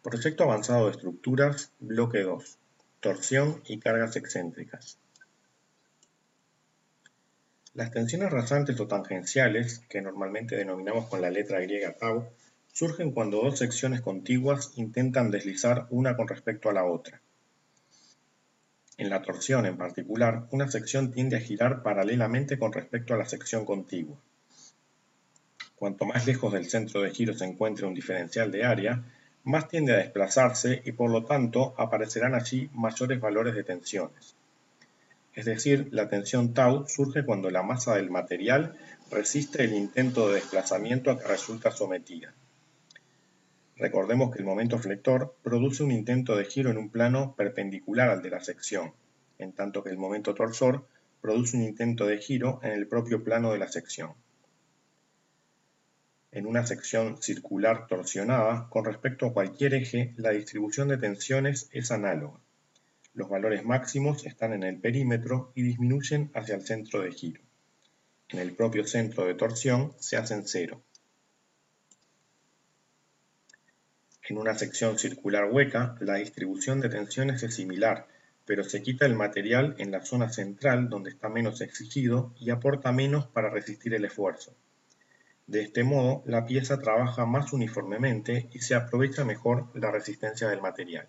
Proyecto avanzado de estructuras, bloque 2. Torsión y cargas excéntricas. Las tensiones rasantes o tangenciales, que normalmente denominamos con la letra griega tau, surgen cuando dos secciones contiguas intentan deslizar una con respecto a la otra. En la torsión, en particular, una sección tiende a girar paralelamente con respecto a la sección contigua. Cuanto más lejos del centro de giro se encuentre un diferencial de área, más tiende a desplazarse y por lo tanto aparecerán allí mayores valores de tensiones. Es decir, la tensión tau surge cuando la masa del material resiste el intento de desplazamiento a que resulta sometida. Recordemos que el momento flector produce un intento de giro en un plano perpendicular al de la sección, en tanto que el momento torsor produce un intento de giro en el propio plano de la sección. En una sección circular torsionada, con respecto a cualquier eje, la distribución de tensiones es análoga. Los valores máximos están en el perímetro y disminuyen hacia el centro de giro. En el propio centro de torsión se hacen cero. En una sección circular hueca, la distribución de tensiones es similar, pero se quita el material en la zona central donde está menos exigido y aporta menos para resistir el esfuerzo. De este modo, la pieza trabaja más uniformemente y se aprovecha mejor la resistencia del material.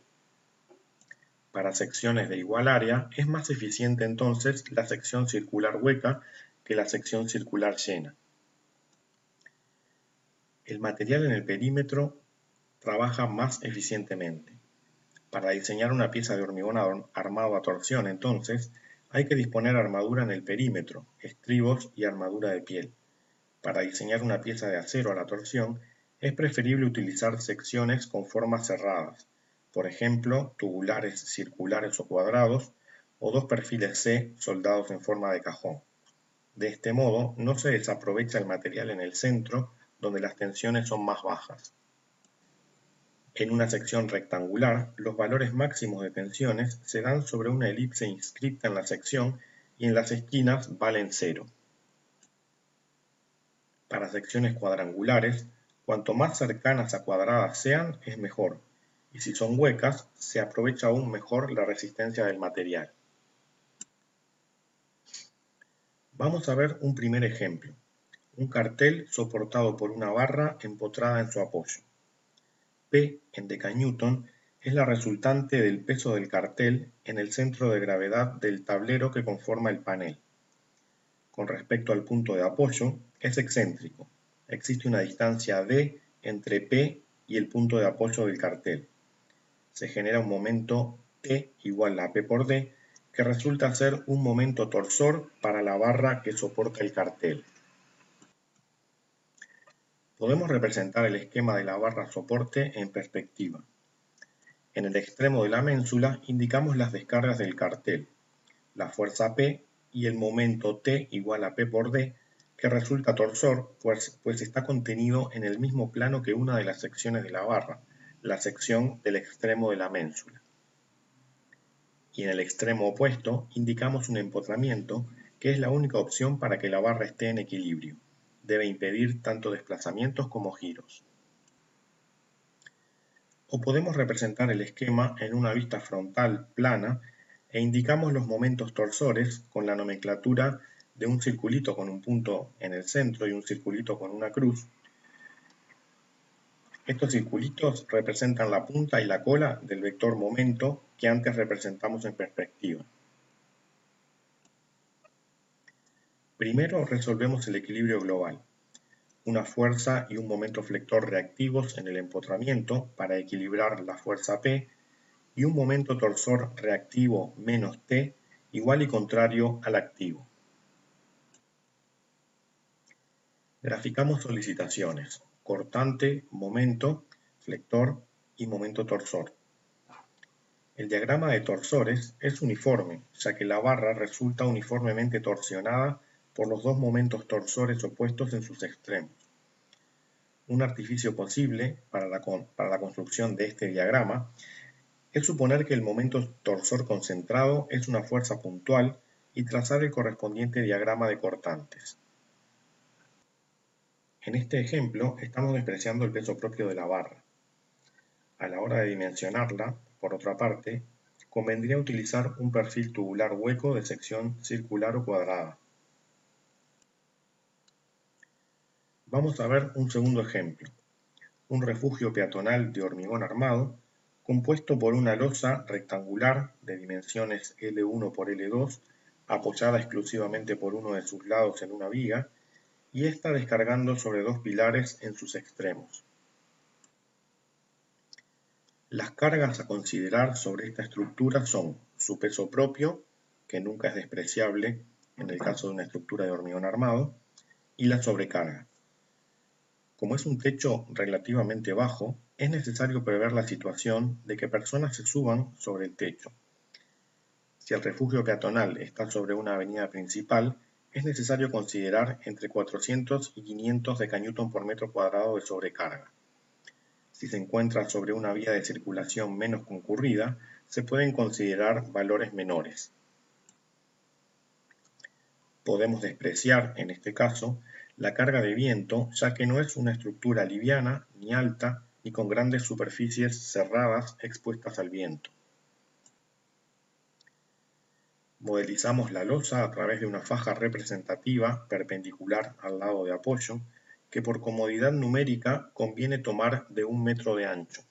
Para secciones de igual área, es más eficiente entonces la sección circular hueca que la sección circular llena. El material en el perímetro trabaja más eficientemente. Para diseñar una pieza de hormigón armado a torsión, entonces, hay que disponer armadura en el perímetro, estribos y armadura de piel. Para diseñar una pieza de acero a la torsión, es preferible utilizar secciones con formas cerradas, por ejemplo, tubulares, circulares o cuadrados, o dos perfiles C soldados en forma de cajón. De este modo, no se desaprovecha el material en el centro, donde las tensiones son más bajas. En una sección rectangular, los valores máximos de tensiones se dan sobre una elipse inscripta en la sección y en las esquinas valen cero. Para secciones cuadrangulares, cuanto más cercanas a cuadradas sean, es mejor, y si son huecas, se aprovecha aún mejor la resistencia del material. Vamos a ver un primer ejemplo, un cartel soportado por una barra empotrada en su apoyo. P en decanewton es la resultante del peso del cartel en el centro de gravedad del tablero que conforma el panel. Con respecto al punto de apoyo, es excéntrico. Existe una distancia d entre P y el punto de apoyo del cartel. Se genera un momento T igual a P por D, que resulta ser un momento torsor para la barra que soporta el cartel. Podemos representar el esquema de la barra soporte en perspectiva. En el extremo de la ménsula indicamos las descargas del cartel, la fuerza P y el momento T igual a P por D, que resulta torsor, pues está contenido en el mismo plano que una de las secciones de la barra, la sección del extremo de la ménsula. Y en el extremo opuesto indicamos un empotramiento, que es la única opción para que la barra esté en equilibrio. Debe impedir tanto desplazamientos como giros. O podemos representar el esquema en una vista frontal plana e indicamos los momentos torsores con la nomenclatura de un circulito con un punto en el centro y un circulito con una cruz. Estos circulitos representan la punta y la cola del vector momento que antes representamos en perspectiva. Primero resolvemos el equilibrio global, una fuerza y un momento flector reactivos en el empotramiento para equilibrar la fuerza P y un momento torsor reactivo menos T igual y contrario al activo. Graficamos solicitaciones, cortante, momento, flector y momento torsor. El diagrama de torsores es uniforme, ya que la barra resulta uniformemente torsionada por los dos momentos torsores opuestos en sus extremos. Un artificio posible para la construcción de este diagrama es suponer que el momento torsor concentrado es una fuerza puntual y trazar el correspondiente diagrama de cortantes. En este ejemplo estamos despreciando el peso propio de la barra. Al la hora de dimensionarla, por otra parte, convendría utilizar un perfil tubular hueco de sección circular o cuadrada. Vamos a ver un segundo ejemplo. Un refugio peatonal de hormigón armado compuesto por una losa rectangular de dimensiones L1 por L2 apoyada exclusivamente por uno de sus lados en una viga y esta descargando sobre dos pilares en sus extremos. Las cargas a considerar sobre esta estructura son su peso propio, que nunca es despreciable en el caso de una estructura de hormigón armado, y la sobrecarga. Como es un techo relativamente bajo, es necesario prever la situación de que personas se suban sobre el techo. Si el refugio peatonal está sobre una avenida principal, es necesario considerar entre 400 y 500 decanewton por metro cuadrado de sobrecarga. Si se encuentra sobre una vía de circulación menos concurrida, se pueden considerar valores menores. Podemos despreciar, en este caso, la carga de viento, ya que no es una estructura liviana, ni alta, ni con grandes superficies cerradas expuestas al viento. Modelizamos la losa a través de una faja representativa perpendicular al lado de apoyo, que por comodidad numérica conviene tomar de 1 metro de ancho.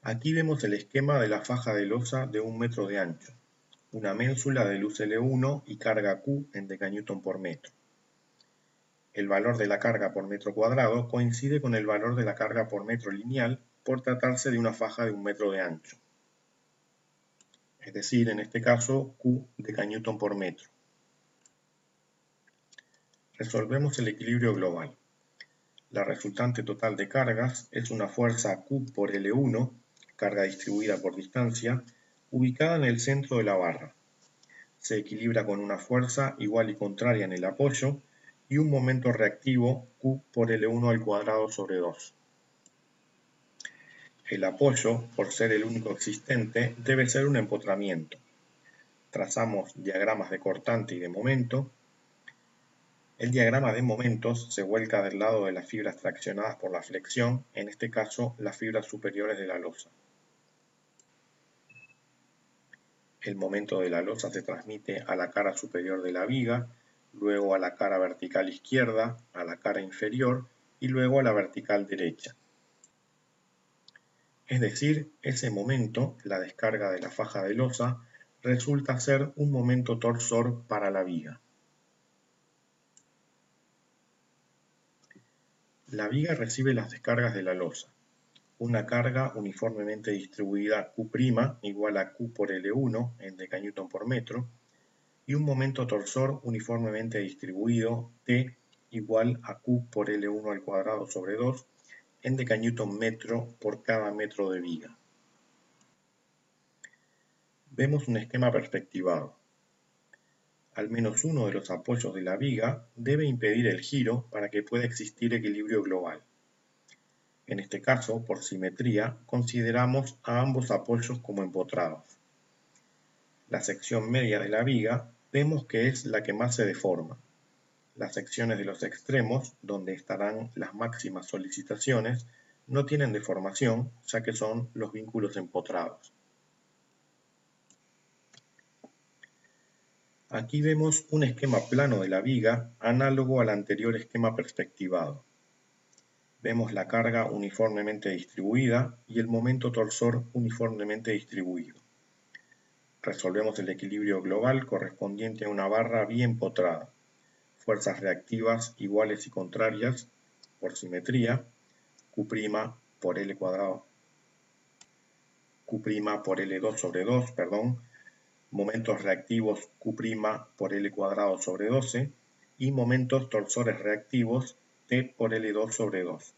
Aquí vemos el esquema de la faja de losa de 1 metro de ancho, una ménsula de luz L1 y carga Q en decanewton por metro. El valor de la carga por metro cuadrado coincide con el valor de la carga por metro lineal por tratarse de una faja de 1 metro de ancho. Es decir, en este caso, Q decanewton por metro. Resolvemos el equilibrio global. La resultante total de cargas es una fuerza Q por L1, carga distribuida por distancia, ubicada en el centro de la barra. Se equilibra con una fuerza igual y contraria en el apoyo y un momento reactivo Q por L1 al cuadrado sobre 2. El apoyo, por ser el único existente, debe ser un empotramiento. Trazamos diagramas de cortante y de momento. El diagrama de momentos se vuelca del lado de las fibras traccionadas por la flexión, en este caso las fibras superiores de la losa. El momento de la losa se transmite a la cara superior de la viga, luego a la cara vertical izquierda, a la cara inferior y luego a la vertical derecha. Es decir, ese momento, la descarga de la faja de losa, resulta ser un momento torsor para la viga. La viga recibe las descargas de la losa. Una carga uniformemente distribuida Q' igual a Q por L1 en decanewton por metro y un momento torsor uniformemente distribuido T igual a Q por L1 al cuadrado sobre 2 en decanewton metro por cada metro de viga. Vemos un esquema perspectivado. Al menos uno de los apoyos de la viga debe impedir el giro para que pueda existir equilibrio global. En este caso, por simetría, consideramos a ambos apoyos como empotrados. La sección media de la viga vemos que es la que más se deforma. Las secciones de los extremos, donde estarán las máximas solicitaciones, no tienen deformación, ya que son los vínculos empotrados. Aquí vemos un esquema plano de la viga, análogo al anterior esquema perspectivado. Vemos la carga uniformemente distribuida y el momento torsor uniformemente distribuido. Resolvemos el equilibrio global correspondiente a una barra bien potrada. Fuerzas reactivas iguales y contrarias por simetría, Q' por L cuadrado, Q' por L2 sobre 2, momentos reactivos Q' por L cuadrado sobre 12 y momentos torsores reactivos T por L2 sobre 2.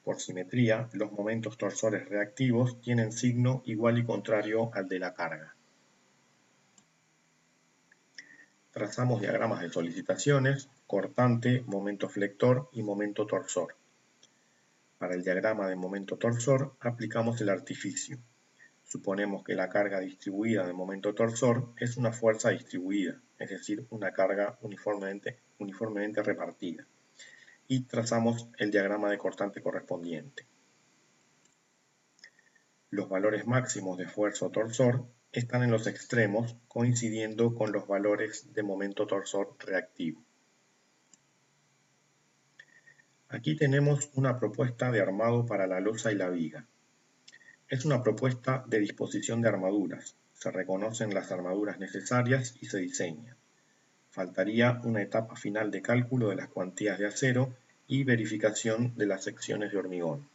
Por simetría, los momentos torsores reactivos tienen signo igual y contrario al de la carga. Trazamos diagramas de solicitaciones, cortante, momento flector y momento torsor. Para el diagrama de momento torsor aplicamos el artificio. Suponemos que la carga distribuida de momento torsor es una fuerza distribuida, es decir, una carga uniformemente repartida. y trazamos el diagrama de cortante correspondiente. Los valores máximos de esfuerzo-torsor están en los extremos, coincidiendo con los valores de momento torsor reactivo. Aquí tenemos una propuesta de armado para la losa y la viga. Es una propuesta de disposición de armaduras. Se reconocen las armaduras necesarias y se diseñan. Faltaría una etapa final de cálculo de las cuantías de acero y verificación de las secciones de hormigón.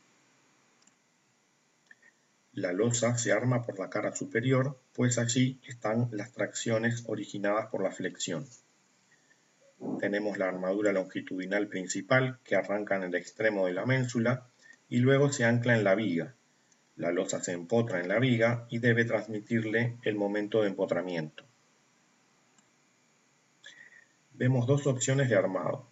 La losa se arma por la cara superior, pues allí están las tracciones originadas por la flexión. Tenemos la armadura longitudinal principal que arranca en el extremo de la ménsula y luego se ancla en la viga. La losa se empotra en la viga y debe transmitirle el momento de empotramiento. Vemos dos opciones de armado.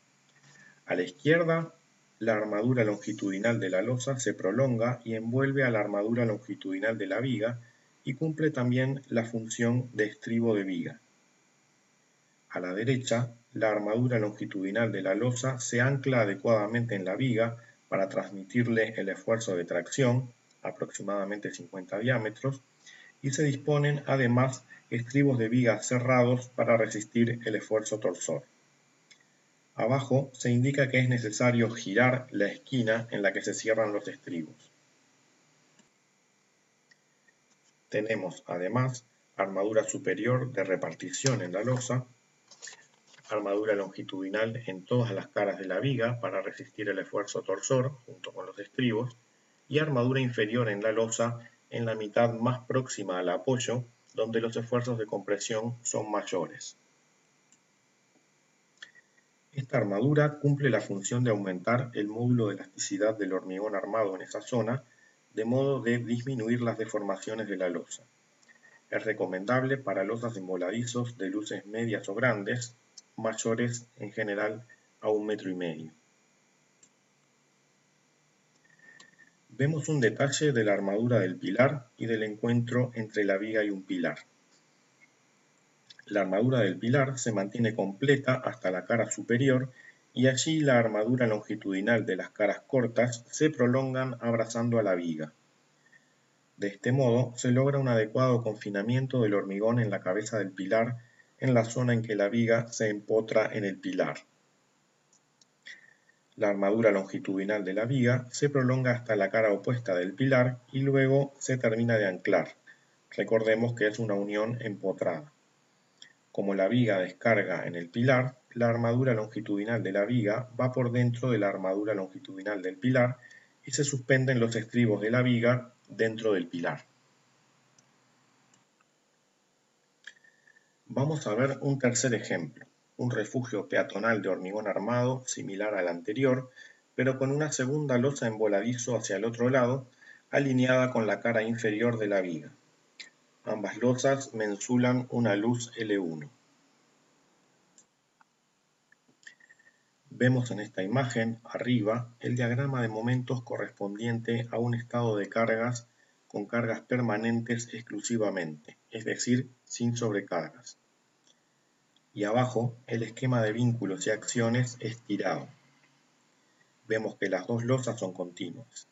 A la izquierda, la armadura longitudinal de la losa se prolonga y envuelve a la armadura longitudinal de la viga y cumple también la función de estribo de viga. A la derecha, la armadura longitudinal de la losa se ancla adecuadamente en la viga para transmitirle el esfuerzo de tracción, aproximadamente 50 diámetros, y se disponen además estribos de viga cerrados para resistir el esfuerzo torsor. Abajo se indica que es necesario girar la esquina en la que se cierran los estribos. Tenemos además armadura superior de repartición en la losa, armadura longitudinal en todas las caras de la viga para resistir el esfuerzo torsor junto con los estribos, y armadura inferior en la losa en la mitad más próxima al apoyo, donde los esfuerzos de compresión son mayores. Esta armadura cumple la función de aumentar el módulo de elasticidad del hormigón armado en esa zona, de modo de disminuir las deformaciones de la losa. Es recomendable para losas en voladizos de luces medias o grandes, mayores en general a 1,5 metros. Vemos un detalle de la armadura del pilar y del encuentro entre la viga y un pilar. La armadura del pilar se mantiene completa hasta la cara superior y allí la armadura longitudinal de las caras cortas se prolongan abrazando a la viga. De este modo se logra un adecuado confinamiento del hormigón en la cabeza del pilar en la zona en que la viga se empotra en el pilar. La armadura longitudinal de la viga se prolonga hasta la cara opuesta del pilar y luego se termina de anclar. Recordemos que es una unión empotrada. Como la viga descarga en el pilar, la armadura longitudinal de la viga va por dentro de la armadura longitudinal del pilar y se suspenden los estribos de la viga dentro del pilar. Vamos a ver un tercer ejemplo, un refugio peatonal de hormigón armado similar al anterior, pero con una segunda losa en voladizo hacia el otro lado, alineada con la cara inferior de la viga. Ambas losas mensulan una luz L1. Vemos en esta imagen, arriba, el diagrama de momentos correspondiente a un estado de cargas con cargas permanentes exclusivamente, es decir, sin sobrecargas. Y abajo, el esquema de vínculos y acciones estirado. Vemos que las dos losas son continuas.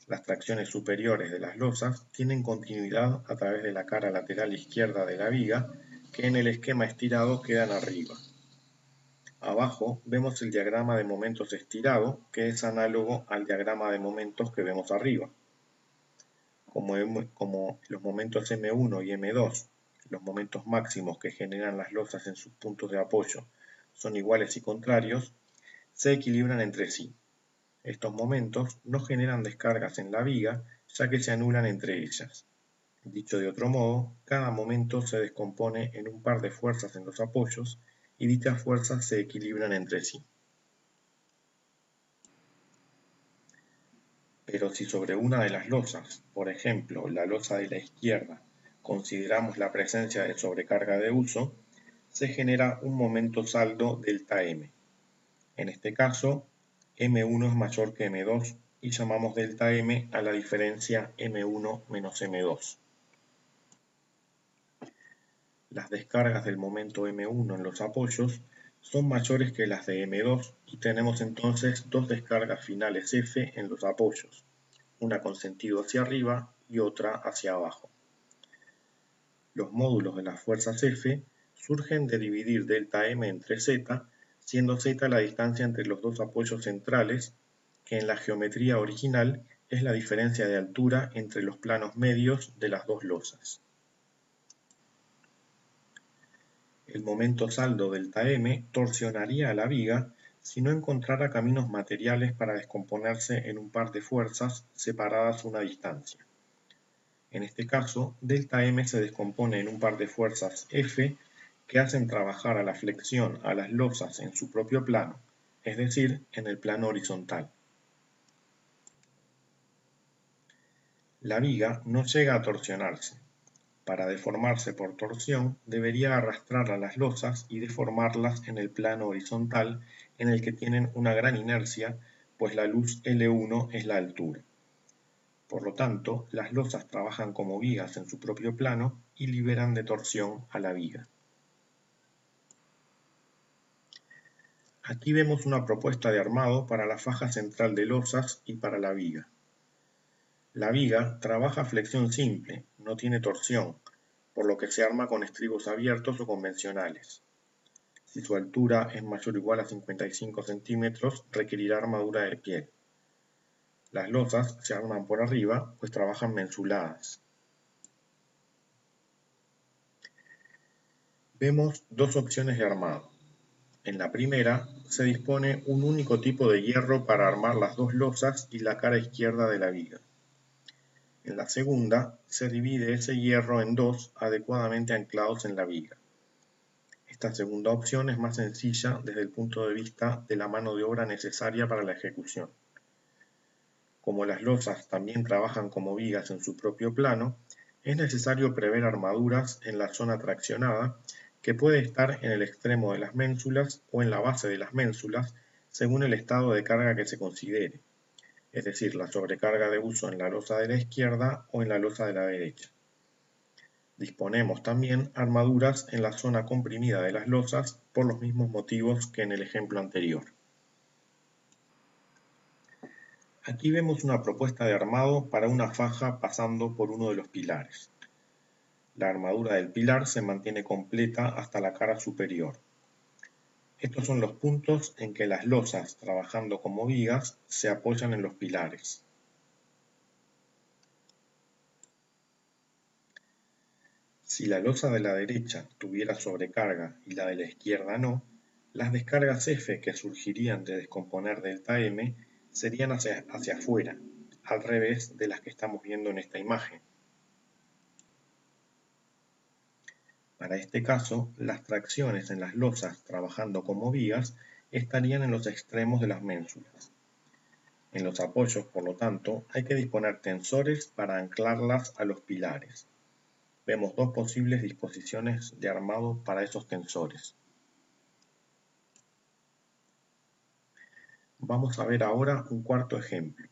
Las tracciones superiores de las losas tienen continuidad a través de la cara lateral izquierda de la viga, que en el esquema estirado quedan arriba. Abajo vemos el diagrama de momentos estirado, que es análogo al diagrama de momentos que vemos arriba. Como los momentos M1 y M2, los momentos máximos que generan las losas en sus puntos de apoyo, son iguales y contrarios, se equilibran entre sí. Estos momentos no generan descargas en la viga, ya que se anulan entre ellas. Dicho de otro modo, cada momento se descompone en un par de fuerzas en los apoyos y dichas fuerzas se equilibran entre sí. Pero si sobre una de las losas, por ejemplo la losa de la izquierda, consideramos la presencia de sobrecarga de uso, se genera un momento saldo delta M. En este caso, M1 es mayor que M2 y llamamos delta M a la diferencia M1 menos M2. Las descargas del momento M1 en los apoyos son mayores que las de M2 y tenemos entonces dos descargas finales F en los apoyos, una con sentido hacia arriba y otra hacia abajo. Los módulos de las fuerzas F surgen de dividir delta M entre Z, siendo Z la distancia entre los dos apoyos centrales, que en la geometría original es la diferencia de altura entre los planos medios de las dos losas. El momento saldo delta M torsionaría a la viga si no encontrara caminos materiales para descomponerse en un par de fuerzas separadas una distancia. En este caso, delta M se descompone en un par de fuerzas F que hacen trabajar a la flexión a las losas en su propio plano, es decir, en el plano horizontal. La viga no llega a torsionarse. Para deformarse por torsión, debería arrastrar a las losas y deformarlas en el plano horizontal, en el que tienen una gran inercia, pues la luz L1 es la altura. Por lo tanto, las losas trabajan como vigas en su propio plano y liberan de torsión a la viga. Aquí vemos una propuesta de armado para la faja central de losas y para la viga. La viga trabaja a flexión simple, no tiene torsión, por lo que se arma con estribos abiertos o convencionales. Si su altura es mayor o igual a 55 centímetros, requerirá armadura de piel. Las losas se arman por arriba, pues trabajan mensuladas. Vemos dos opciones de armado. En la primera, se dispone un único tipo de hierro para armar las dos losas y la cara izquierda de la viga. En la segunda, se divide ese hierro en dos adecuadamente anclados en la viga. Esta segunda opción es más sencilla desde el punto de vista de la mano de obra necesaria para la ejecución. Como las losas también trabajan como vigas en su propio plano, es necesario prever armaduras en la zona traccionada, que puede estar en el extremo de las ménsulas o en la base de las ménsulas, según el estado de carga que se considere, es decir, la sobrecarga de uso en la losa de la izquierda o en la losa de la derecha. Disponemos también armaduras en la zona comprimida de las losas por los mismos motivos que en el ejemplo anterior. Aquí vemos una propuesta de armado para una faja pasando por uno de los pilares. La armadura del pilar se mantiene completa hasta la cara superior. Estos son los puntos en que las losas, trabajando como vigas, se apoyan en los pilares. Si la losa de la derecha tuviera sobrecarga y la de la izquierda no, las descargas F que surgirían de descomponer delta M serían hacia afuera, al revés de las que estamos viendo en esta imagen. Para este caso, las tracciones en las losas trabajando como vigas estarían en los extremos de las ménsulas. En los apoyos, por lo tanto, hay que disponer tensores para anclarlas a los pilares. Vemos dos posibles disposiciones de armado para esos tensores. Vamos a ver ahora un cuarto ejemplo.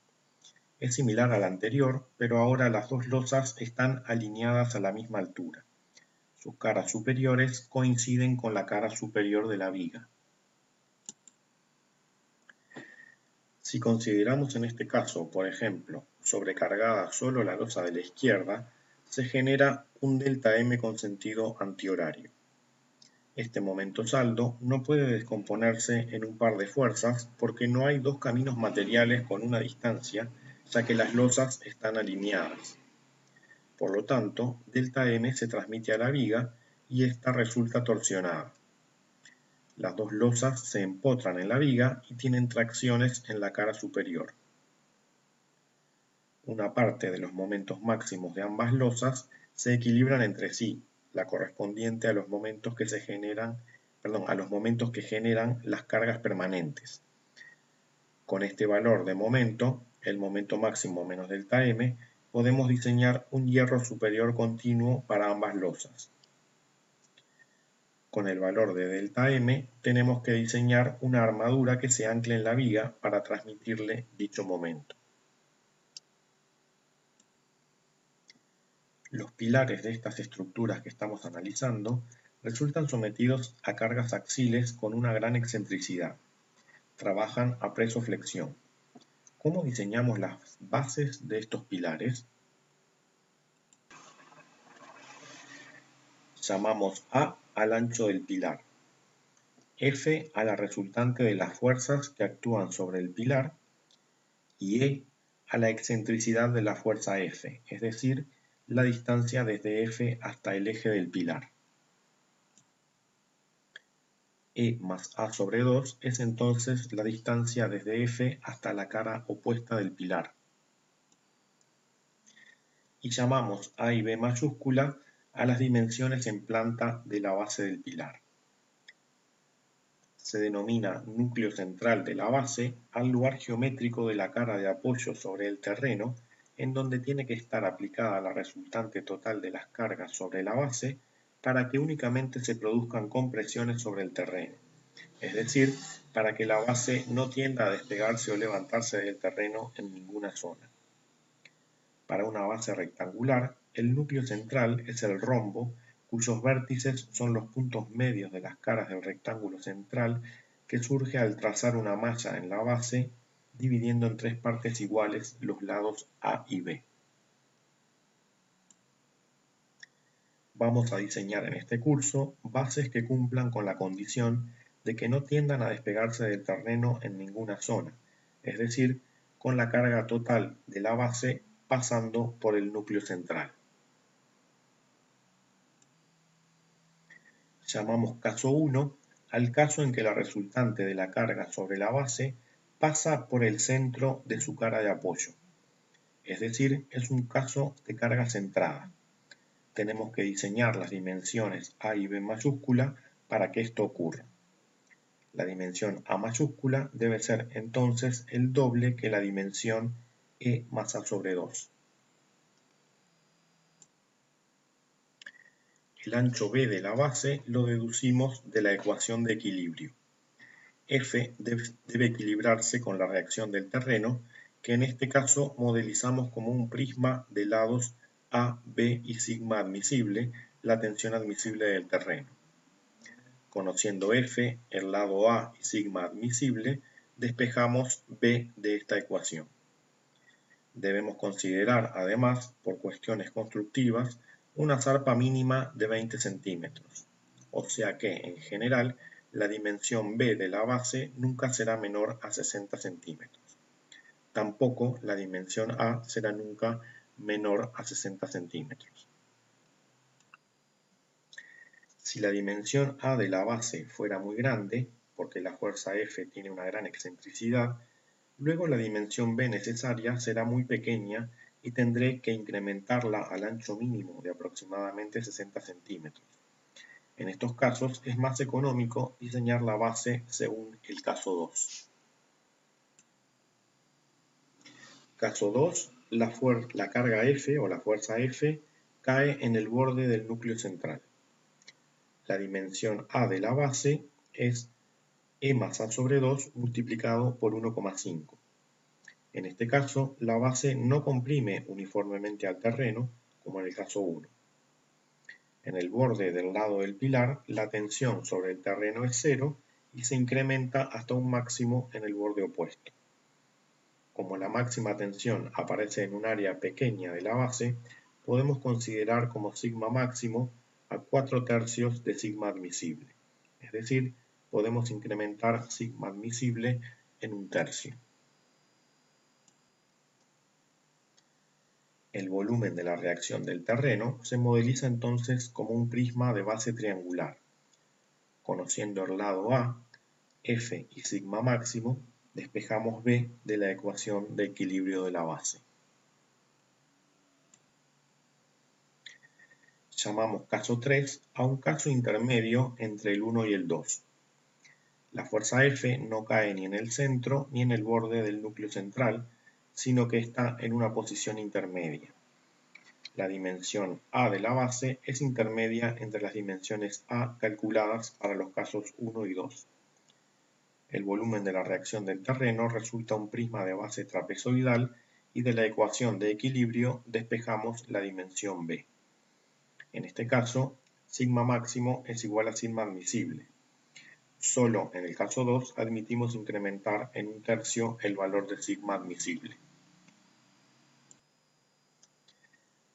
Es similar al anterior, pero ahora las dos losas están alineadas a la misma altura. Sus caras superiores coinciden con la cara superior de la viga. Si consideramos en este caso, por ejemplo, sobrecargada solo la losa de la izquierda, se genera un delta M con sentido antihorario. Este momento saldo no puede descomponerse en un par de fuerzas porque no hay dos caminos materiales con una distancia, ya que las losas están alineadas. Por lo tanto, delta M se transmite a la viga y ésta resulta torsionada. Las dos losas se empotran en la viga y tienen tracciones en la cara superior. Una parte de los momentos máximos de ambas losas se equilibran entre sí, la correspondiente a los momentos que generan las cargas permanentes. Con este valor de momento, el momento máximo menos delta M, podemos diseñar un hierro superior continuo para ambas losas. Con el valor de delta M, tenemos que diseñar una armadura que se ancle en la viga para transmitirle dicho momento. Los pilares de estas estructuras que estamos analizando resultan sometidos a cargas axiles con una gran excentricidad. Trabajan a presoflexión. ¿Cómo diseñamos las bases de estos pilares? Llamamos A al ancho del pilar, F a la resultante de las fuerzas que actúan sobre el pilar y E a la excentricidad de la fuerza F, es decir, la distancia desde F hasta el eje del pilar. E más A sobre 2 es entonces la distancia desde F hasta la cara opuesta del pilar. Y llamamos A y B mayúscula a las dimensiones en planta de la base del pilar. Se denomina núcleo central de la base al lugar geométrico de la cara de apoyo sobre el terreno en donde tiene que estar aplicada la resultante total de las cargas sobre la base para que únicamente se produzcan compresiones sobre el terreno, es decir, para que la base no tienda a despegarse o levantarse del terreno en ninguna zona. Para una base rectangular, el núcleo central es el rombo, cuyos vértices son los puntos medios de las caras del rectángulo central que surge al trazar una malla en la base, dividiendo en tres partes iguales los lados A y B. Vamos a diseñar en este curso bases que cumplan con la condición de que no tiendan a despegarse del terreno en ninguna zona, es decir, con la carga total de la base pasando por el núcleo central. Llamamos caso 1 al caso en que la resultante de la carga sobre la base pasa por el centro de su cara de apoyo, es decir, es un caso de carga centrada. Tenemos que diseñar las dimensiones A y B mayúscula para que esto ocurra. La dimensión A mayúscula debe ser entonces el doble que la dimensión E más A sobre 2. El ancho B de la base lo deducimos de la ecuación de equilibrio. F debe equilibrarse con la reacción del terreno, que en este caso modelizamos como un prisma de lados A, B y sigma admisible, la tensión admisible del terreno. Conociendo F, el lado A y sigma admisible, despejamos B de esta ecuación. Debemos considerar, además, por cuestiones constructivas, una zarpa mínima de 20 centímetros, o sea que, en general, la dimensión B de la base nunca será menor a 60 centímetros. Tampoco la dimensión A será nunca menor a 60 centímetros. Si la dimensión A de la base fuera muy grande, porque la fuerza F tiene una gran excentricidad, luego la dimensión B necesaria será muy pequeña y tendré que incrementarla al ancho mínimo de aproximadamente 60 centímetros. En estos casos es más económico diseñar la base según el caso 2. Caso 2. La carga F o la fuerza F cae en el borde del núcleo central. La dimensión A de la base es E más A sobre 2 multiplicado por 1,5. En este caso, la base no comprime uniformemente al terreno, como en el caso 1. En el borde del lado del pilar, la tensión sobre el terreno es 0 y se incrementa hasta un máximo en el borde opuesto. Como la máxima tensión aparece en un área pequeña de la base, podemos considerar como sigma máximo a 4/3 de sigma admisible, es decir, podemos incrementar sigma admisible en 1/3. El volumen de la reacción del terreno se modeliza entonces como un prisma de base triangular. Conociendo el lado A, F y sigma máximo, despejamos B de la ecuación de equilibrio de la base. Llamamos caso 3 a un caso intermedio entre el 1 y el 2. La fuerza F no cae ni en el centro ni en el borde del núcleo central, sino que está en una posición intermedia. La dimensión A de la base es intermedia entre las dimensiones A calculadas para los casos 1 y 2. El volumen de la reacción del terreno resulta un prisma de base trapezoidal y de la ecuación de equilibrio despejamos la dimensión B. En este caso, sigma máximo es igual a sigma admisible. Solo en el caso 2 admitimos incrementar en 1/3 el valor de sigma admisible.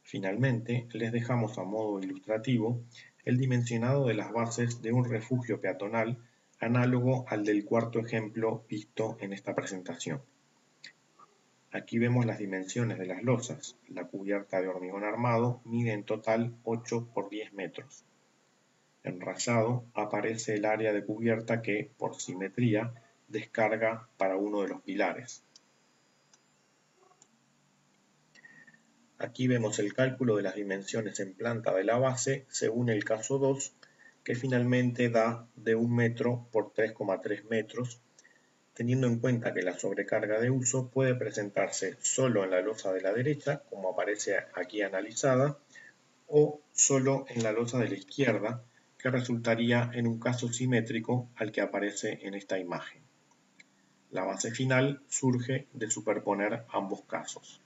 Finalmente, les dejamos a modo ilustrativo el dimensionado de las bases de un refugio peatonal análogo al del cuarto ejemplo visto en esta presentación. Aquí vemos las dimensiones de las losas. La cubierta de hormigón armado mide en total 8 por 10 metros. En rayado aparece el área de cubierta que, por simetría, descarga para uno de los pilares. Aquí vemos el cálculo de las dimensiones en planta de la base según el caso 2, que finalmente da de 1 metro por 3,3 metros, teniendo en cuenta que la sobrecarga de uso puede presentarse solo en la losa de la derecha, como aparece aquí analizada, o solo en la losa de la izquierda, que resultaría en un caso simétrico al que aparece en esta imagen. La base final surge de superponer ambos casos.